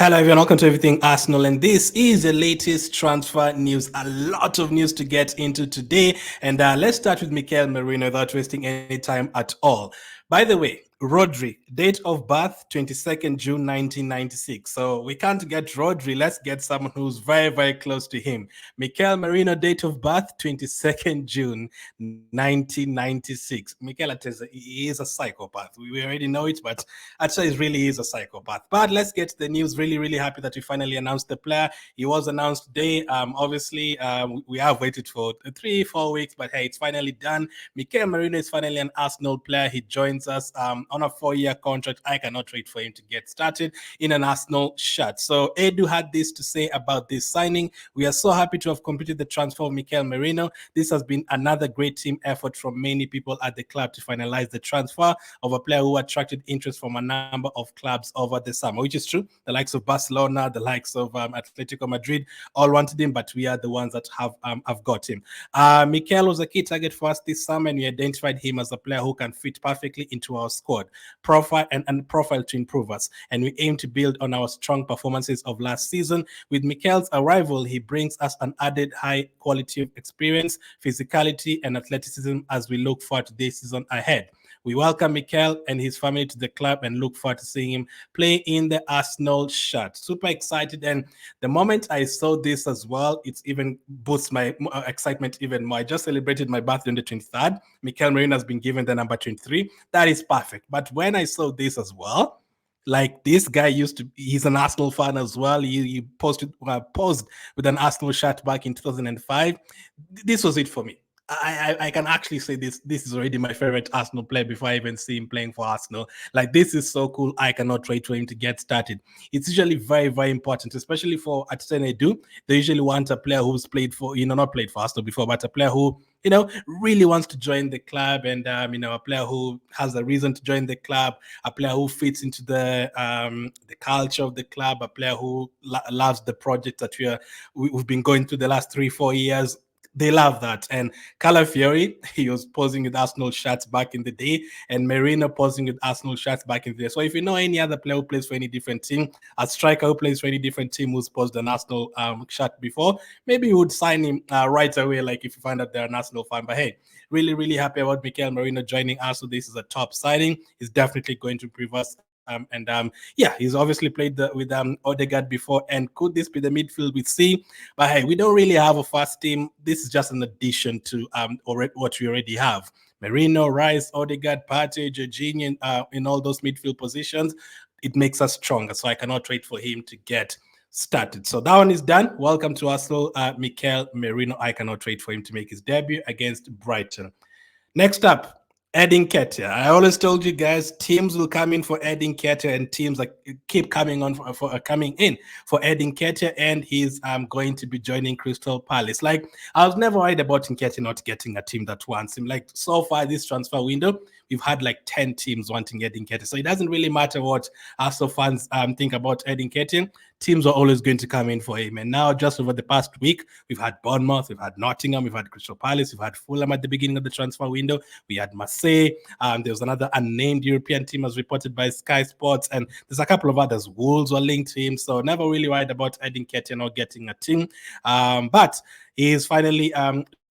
Hello everyone, welcome to Everything Arsenal, and this is the latest transfer news. A lot of news to get into today, and let's start with Mikel Marino without wasting any time at all. By the way, Rodri, date of birth 22nd June 1996. So we can't get Rodri, let's get someone who's very, very close to him. Mikel Marino, date of birth 22nd June 1996. Mikel Arteta, he is a psychopath. We already know it, but Arteta really is a psychopath. But let's get to the news. Really, really happy that we finally announced the player. He was announced today. Obviously, we have waited for 3-4 weeks, but hey, it's finally done. Mikel Marino is finally an Arsenal player. He joins us on a 4-year contract. I cannot wait for him to get started in an Arsenal shirt. So Edu had this to say about this signing. We are so happy to have completed the transfer of Mikel Marino. This has been another great team effort from many people at the club to finalize the transfer of a player who attracted interest from a number of clubs over the summer, which is true. The likes of Barcelona, the likes of Atletico Madrid all wanted him, but we are the ones that have got him. Mikel was a key target for us this summer, and we identified him as a player who can fit perfectly into our squad profile and profile to improve us. And we aim to build on our strong performances of last season. With Mikel's arrival, he brings us an added high quality of experience, physicality, and athleticism as we look forward to this season ahead. We welcome Mikel and his family to the club and look forward to seeing him play in the Arsenal shirt. Super excited. And the moment I saw this as well, it's even boosts my excitement even more. I just celebrated my birthday on the 23rd. Mikel Marino has been given the number 23. That is perfect. But when I saw this as well, like this guy he's an Arsenal fan as well. He posed with an Arsenal shirt back in 2005. This was it for me. I can actually say this is already my favorite Arsenal player before I even see him playing for Arsenal. Like, this is so cool. I cannot wait for him to get started. It's usually very, very important, especially for Arteta and Edu. They usually want a player who's played for, not played for Arsenal before, but a player who, really wants to join the club, and a player who has a reason to join the club, a player who fits into the culture of the club, a player who loves the project that we've been going through the last 3-4 years. They love that. And Calafiori, he was posing with Arsenal shirts back in the day, and Merino posing with Arsenal shirts back in the day. So if you know any other player who plays for any different team, a striker who plays for any different team who's posed an Arsenal shirt before, maybe you would sign him right away, like if you find out they're an Arsenal fan. But hey, really, really happy about Mikel Marino joining us. So this is a top signing. He's definitely going to improve us. Yeah, he's obviously played with Odegaard before. And could this be the midfield we see? But hey, we don't really have a first team. This is just an addition to what we already have. Merino, Rice, Odegaard, Partey, Jorginho, in all those midfield positions. It makes us stronger. So I cannot wait for him to get started. So that one is done. Welcome to Arsenal, Mikel Marino. I cannot wait for him to make his debut against Brighton. Next up, Nketiah. I always told you guys, teams will come in for Nketiah, and teams like keep coming in for Nketiah, and he's going to be joining Crystal Palace. Like, I was never worried about Nketiah not getting a team that wants him. Like, so far this transfer window, we've had like 10 teams wanting Nketiah. So it doesn't really matter what Arsenal fans think about Nketiah. Teams are always going to come in for him. And now, just over the past week, we've had Bournemouth, we've had Nottingham, we've had Crystal Palace, we've had Fulham at the beginning of the transfer window, we had Marseille, there was another unnamed European team as reported by Sky Sports, and there's a couple of others. Wolves were linked to him, so never really worried about Nketiah not getting a team. But he is finally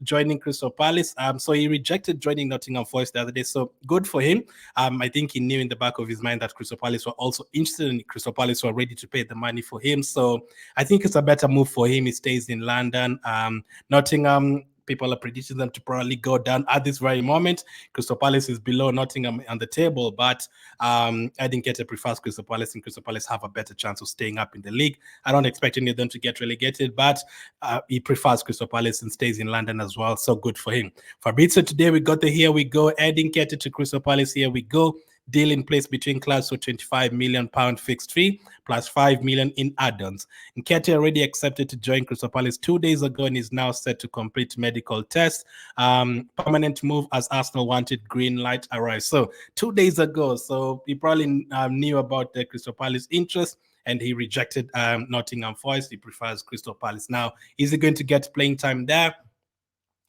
joining Crystal Palace. So he rejected joining Nottingham Forest the other day. So good for him. I think he knew in the back of his mind that Crystal Palace were also interested in Crystal Palace, were ready to pay the money for him. So I think it's a better move for him. He stays in London. Nottingham, people are predicting them to probably go down at this very moment. Crystal Palace is below Nottingham on the table, but I didn't get to prefers Crystal Palace, and Crystal Palace have a better chance of staying up in the league. I don't expect any of them to get relegated, but he prefers Crystal Palace and stays in London as well, so good for him. Fabrizio, today we got the here we go. Nketiah to Crystal Palace, here we go. Deal in place between clubs for £25 million fixed fee plus £5 million in add-ons. Nketiah already accepted to join Crystal Palace 2 days ago and is now set to complete medical tests. Permanent move as Arsenal wanted green light arrive. So 2 days ago, so he probably knew about the Crystal Palace interest, and he rejected Nottingham Forest. He prefers Crystal Palace. Now, is he going to get playing time there?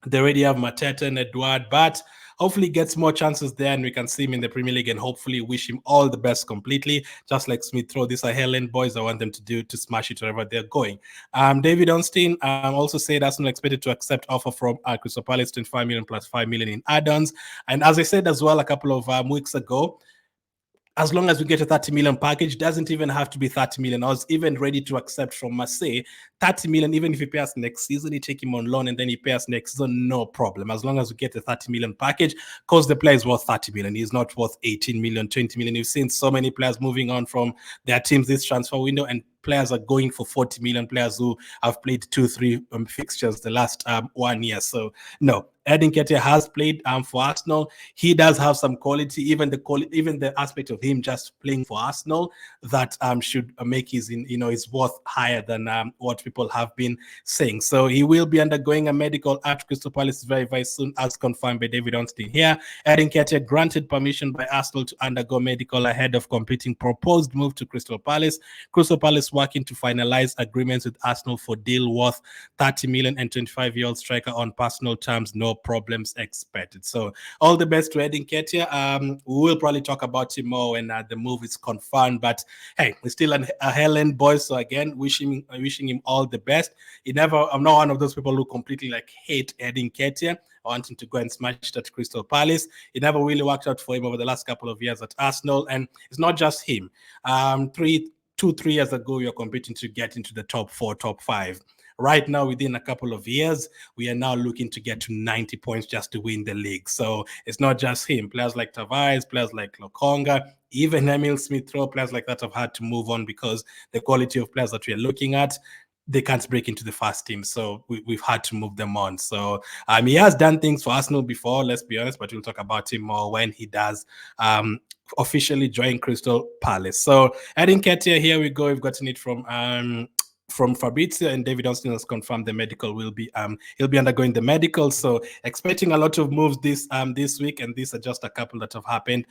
They already have Mateta and Edouard, but hopefully he gets more chances there and we can see him in the Premier League, and hopefully wish him all the best completely. Just like Smith Rowe, these are Helen boys. I want them to smash it wherever they're going. David Ornstein also said Arsenal expected to accept offer from Crystal Palace, 25 million plus 5 million in add-ons. And as I said as well a couple of weeks ago, as long as we get a 30 million package, doesn't even have to be 30 million. I was even ready to accept from Marseille 30 million, even if he pays us next season, you take him on loan and then he pays us next season, no problem. As long as we get a 30 million package, because the player is worth 30 million. He's not worth 18 million, 20 million. You've seen so many players moving on from their teams this transfer window, and players are going for 40 million, players who have played 2-3 fixtures the last 1 year. So no, Nketiah has played for Arsenal. He does have some quality, even the aspect of him just playing for Arsenal that should make his worth higher than what people have been saying. So he will be undergoing a medical at Crystal Palace very, very soon, as confirmed by David Ornstein here. Nketiah granted permission by Arsenal to undergo medical ahead of completing proposed move to Crystal Palace. Crystal Palace working to finalize agreements with Arsenal for deal worth 30 million and 25-year-old striker on personal terms. No problems expected. So all the best to Nketiah. We will probably talk about him more when the move is confirmed. But hey, we're still a Helen boy. So again, wishing him all the best. I'm not one of those people who completely hate Nketiah. I want him to go and smash it at Crystal Palace. It never really worked out for him over the last couple of years at Arsenal. And it's not just him. 2-3 years ago, we were competing to get into the top 4, top 5. Right now, within a couple of years, we are now looking to get to 90 points just to win the league. So it's not just him. Players like Tavares, players like Lokonga, even Emil Smith-Rowe, players like that have had to move on because the quality of players that we are looking at, they can't break into the first team. So we've had to move them on. So he has done things for Arsenal before, let's be honest, but we'll talk about him more when he does officially join Crystal Palace. So Nketiah, here we go. We've gotten it from Fabrizio, and David Ornstein has confirmed the medical will be he'll be undergoing the medical. So expecting a lot of moves this week, and these are just a couple that have happened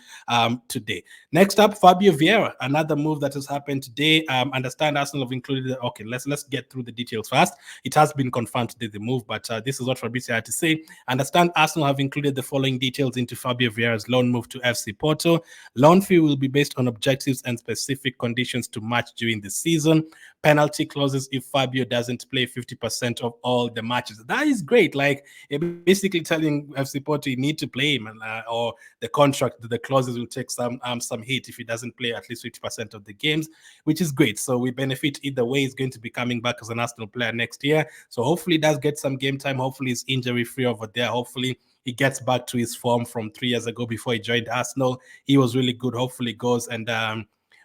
today. Next up, Fabio Vieira, another move that has happened today. Understand Arsenal have included. Okay, let's get through the details first. It has been confirmed today, the move, but this is what Fabrizio had to say. Understand Arsenal have included the following details into Fabio Vieira's loan move to FC Porto. Loan fee will be based on objectives and specific conditions to match during the season. Penalty clauses if Fabio doesn't play 50% of all the matches. That is great. You're basically telling FC Porto you need to play him, or the contract, the clauses will take some hit if he doesn't play at least 50% of the games, which is great. So we benefit either way. He's going to be coming back as an Arsenal player next year. So hopefully he does get some game time. Hopefully he's injury-free over there. Hopefully he gets back to his form from 3 years ago before he joined Arsenal. He was really good. Hopefully he goes and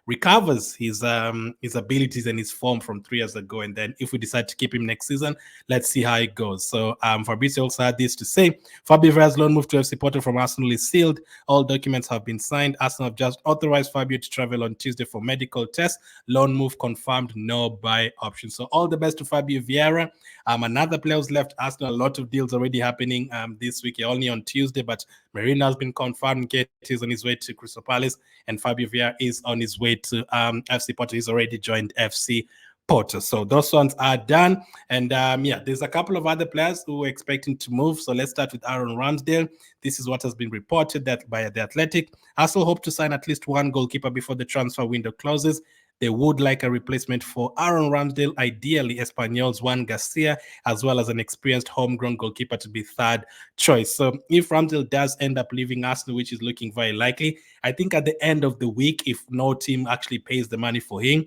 recovers his abilities and his form from 3 years ago. And then if we decide to keep him next season, let's see how it goes. So Fabrizio also had this to say. Fabio Vieira's loan move to FC Porto from Arsenal is sealed. All documents have been signed. Arsenal have just authorized Fabio to travel on Tuesday for medical tests. Loan move confirmed, no buy option. So all the best to Fabio Vieira. Another player who's left Arsenal. A lot of deals already happening this week, only on Tuesday, but Merino has been confirmed. Nketiah is on his way to Crystal Palace, and Fabio Vieira is on his way to FC Porto. He's already joined FC Porto. So those ones are done. And there's a couple of other players who were expecting to move. So let's start with Aaron Ramsdale. This is what has been reported that by The Athletic. Arsenal hope to sign at least one goalkeeper before the transfer window closes. They would like a replacement for Aaron Ramsdale, ideally Espanyol's Juan Garcia, as well as an experienced homegrown goalkeeper to be third choice. So if Ramsdale does end up leaving Arsenal, which is looking very likely, I think at the end of the week, if no team actually pays the money for him,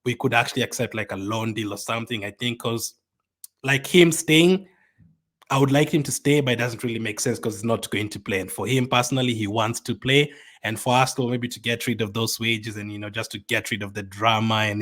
we could actually accept a loan deal or something, I think, because him staying, I would like him to stay, but it doesn't really make sense because he's not going to play. And for him personally, he wants to play. And for Arsenal, maybe to get rid of those wages and, just to get rid of the drama and,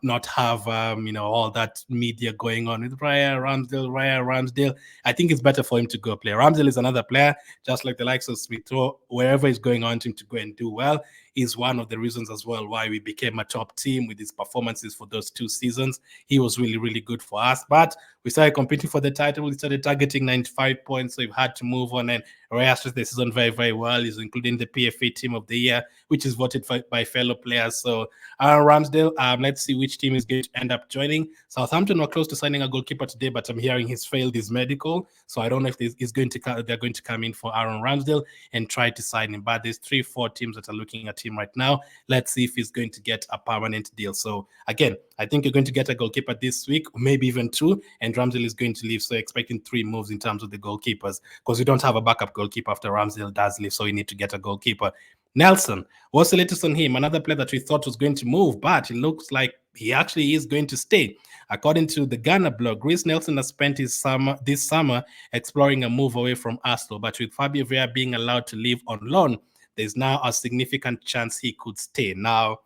not have, all that media going on with Raya Ramsdale. I think it's better for him to go play. Ramsdale is another player, just like the likes of Smith-Rowe, wherever he's going on to him to go and do well. is one of the reasons as well why we became a top team with his performances for those 2 seasons. He was really, really good for us. But we started competing for the title. We started targeting 95 points, so we've had to move on. And Raya started the season very, very well. He's including the PFA Team of the Year, which is voted by fellow players. So Ramsdale, let's see which team is going to end up joining. Southampton were close to signing a goalkeeper today, but I'm hearing he's failed his medical. So I don't know if they're going to come in for Aaron Ramsdale and try to sign him. But there's 3-4 teams that are looking at him right now. Let's see if he's going to get a permanent deal. So again, I think you're going to get a goalkeeper this week, maybe even 2, and Ramsdale is going to leave. So expecting 3 moves in terms of the goalkeepers, because we don't have a backup goalkeeper after Ramsdale does leave. So we need to get a goalkeeper. Nelson, what's the latest on him? Another player that we thought was going to move, but it looks like he actually is going to stay. According to the Ghana blog, Reece Nelson has spent this summer exploring a move away from Arsenal, but with Fabio Vieira being allowed to leave on loan, there's now a significant chance he could stay. Now,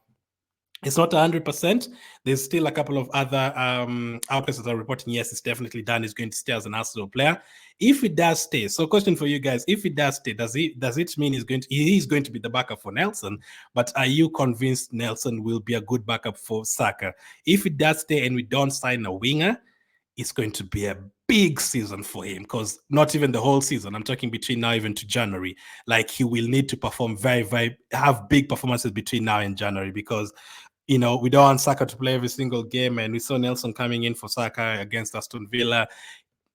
it's not 100%. There's still a couple of other outlets that are reporting, yes, it's definitely done. He's going to stay as an Arsenal player. If it does stay, so question for you guys, if it does stay, does it mean he is going to be the backup for Nelson? But are you convinced Nelson will be a good backup for Saka? If it does stay and we don't sign a winger, it's going to be a big season for him, because not even the whole season, I'm talking between now even to January, like he will need to perform have big performances between now and January, because we don't want Saka to play every single game, and we saw Nelson coming in for Saka against Aston Villa.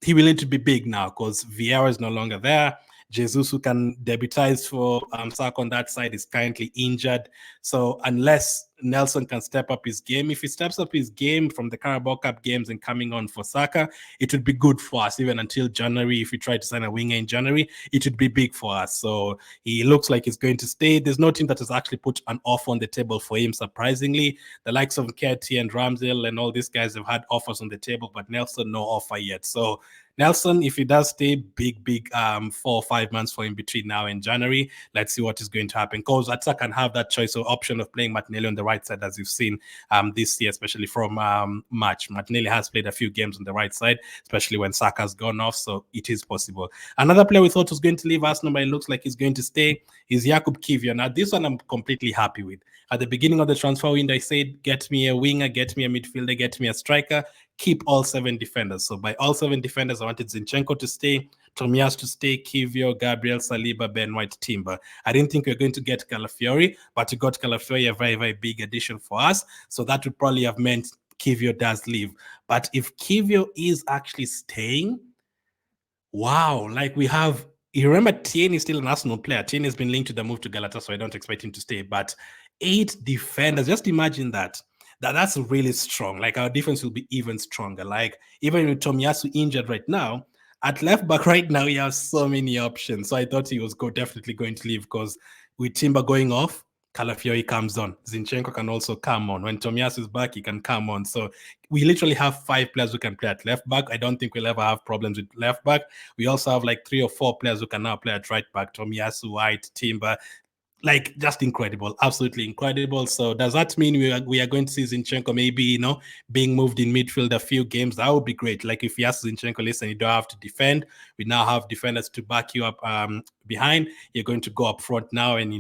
He will need to be big now because Vieira is no longer there. Jesus, who can debutize for Saka on that side, is currently injured. So unless Nelson can step up his game, if he steps up his game from the Carabao Cup games and coming on for Saka, it would be good for us even until January. If we try to sign a winger in January, it would be big for us. So he looks like he's going to stay. There's no team that has actually put an offer on the table for him, surprisingly. The likes of Nketiah and Ramsdale and all these guys have had offers on the table, but Nelson, no offer yet. So Nelson, if he does stay, big 4 or 5 months for him between now and January. Let's see what is going to happen, because Atta can have that choice or option of playing Martinelli on the right side, as you've seen this year, especially from March. Martinelli has played a few games on the right side, especially when Saka's gone off, so it is possible. Another player we thought was going to leave Arsenal, but it looks like he's going to stay, is Jakub Kiwior. Now, this one I'm completely happy with. At the beginning of the transfer window, I said, get me a winger, get me a midfielder, get me a striker, keep all 7 defenders. So by all 7 defenders, I wanted Zinchenko to stay, Tomiyasu to stay, Kiwior, Gabriel, Saliba, Ben White, Timber. I didn't think we were going to get Calafiori, but we got Calafiori, a very, very big addition for us. So that would probably have meant Kiwior does leave. But if Kiwior is actually staying, wow, like we have, you remember Tierney is still an Arsenal player. Tierney has been linked to the move to Galatasaray, so I don't expect him to stay. But 8 defenders, just imagine that. That's really strong. Like our defense will be even stronger. Like even with Tomiyasu injured right now, at left back right now, he has so many options. So I thought he was definitely going to leave, because with Timber going off, Calafiori comes on. Zinchenko can also come on. When Tomiyasu is back, he can come on. So we literally have 5 players who can play at left back. I don't think we'll ever have problems with left back. We also have like 3 or 4 players who can now play at right back. Tomiyasu, White, Timber. Like just incredible, absolutely incredible. So does that mean we are going to see Zinchenko maybe, being moved in midfield a few games? That would be great. Like if you ask Zinchenko, listen, you don't have to defend. We now have defenders to back you up behind. You're going to go up front now and,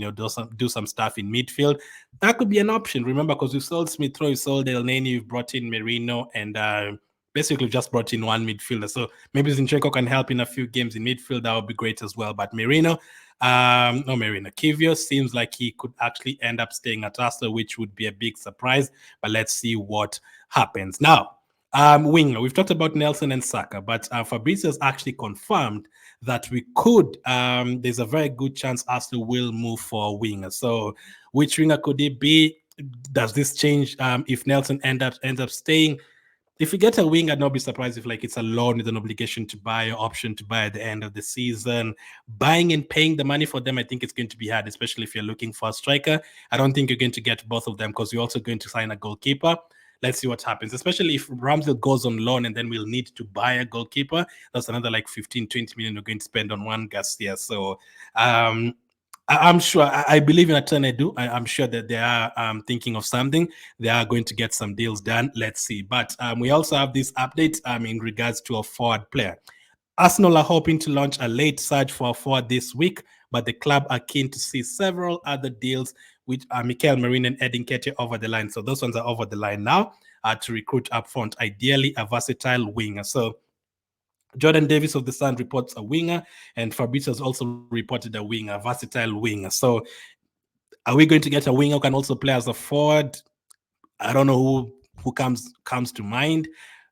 do some stuff in midfield. That could be an option. Remember, because we've sold Smith Rowe, we've sold Elneny, we've brought in Merino, and basically just brought in 1 midfielder. So maybe Zinchenko can help in a few games in midfield. That would be great as well. But Merino, Kiwior seems like he could actually end up staying at Arsenal, which would be a big surprise. But let's see what happens. Now, winger, we've talked about Nelson and Saka, but Fabrizio has actually confirmed that we could, there's a very good chance Arsenal will move for a winger. So which winger could it be? Does this change if Nelson ends up staying? If you get a wing, I'd not be surprised if it's a loan with an obligation to buy or option to buy at the end of the season. Buying and paying the money for them, I think it's going to be hard, especially if you're looking for a striker. I don't think you're going to get both of them, because you're also going to sign a goalkeeper. Let's see what happens, especially if Ramsdale goes on loan and then we'll need to buy a goalkeeper. That's another 15, 20 million we're going to spend on one Garcia. So I'm sure, I believe in Atenedu. I'm sure that they are thinking of something. They are going to get some deals done. Let's see. But we also have this update in regards to a forward player. Arsenal are hoping to launch a late search for a forward this week, but the club are keen to see several other deals with Mikel Marino and Nketiah over the line. So those ones are over the line now to recruit up front, ideally a versatile winger. So Jordan Davis of the Sun reports a winger, and Fabrizio has also reported a winger, a versatile winger. So are we going to get a winger who can also play as a forward? I don't know who comes to mind.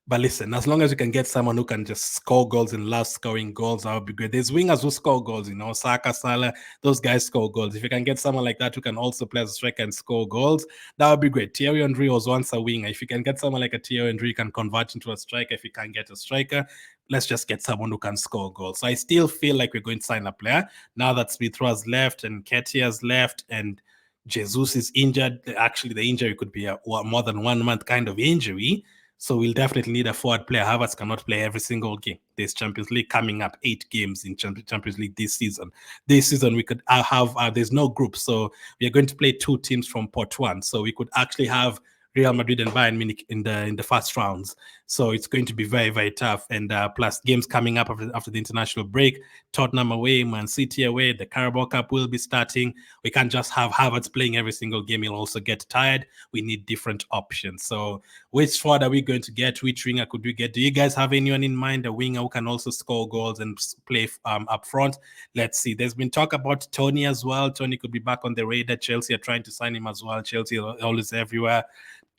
But listen, as long as you can get someone who can just score goals and love scoring goals, that would be great. There's wingers who score goals, Saka, Salah, those guys score goals. If you can get someone like that who can also play as a striker and score goals, that would be great. Thierry Henry was once a winger. If you can get someone like a Thierry Henry, you can convert into a striker. If you can't get a striker, let's just get someone who can score goals. So I still feel like we're going to sign a player now that Smith Rowe has left and Nketiah has left and Jesus is injured. Actually, the injury could be a more than 1 month kind of injury. So we'll definitely need a forward player. Havertz cannot play every single game. There's Champions League coming up, 8 games in Champions League this season. This season we could have, there's no group. So we are going to play 2 teams from pot 1. So we could actually have Real Madrid and Bayern Munich in the first rounds. So it's going to be very, very tough. And plus games coming up after the international break, Tottenham away, Man City away, the Carabao Cup will be starting. We can't just have Havertz playing every single game. He'll also get tired. We need different options. So which forward are we going to get? Which winger could we get? Do you guys have anyone in mind, a winger who can also score goals and play up front? Let's see. There's been talk about Tony as well. Tony could be back on the radar. Chelsea are trying to sign him as well. Chelsea are always everywhere.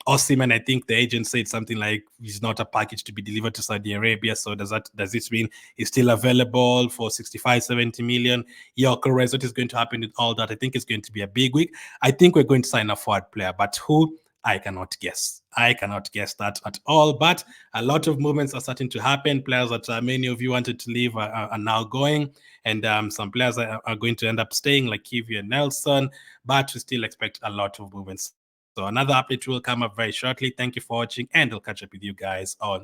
Osimhen, I think the agent said something like he's not a package to be delivered to Saudi Arabia. So does this mean he's still available for 65, 70 million? Gyökeres, what is going to happen with all that? I think it's going to be a big week. I think we're going to sign a forward player, but who? I cannot guess. I cannot guess that at all. But a lot of movements are starting to happen. Players that many of you wanted to leave are now going. And some players are going to end up staying, like Kiwior and Nelson. But we still expect a lot of movements. So another update will come up very shortly. Thank you for watching, and I'll catch up with you guys on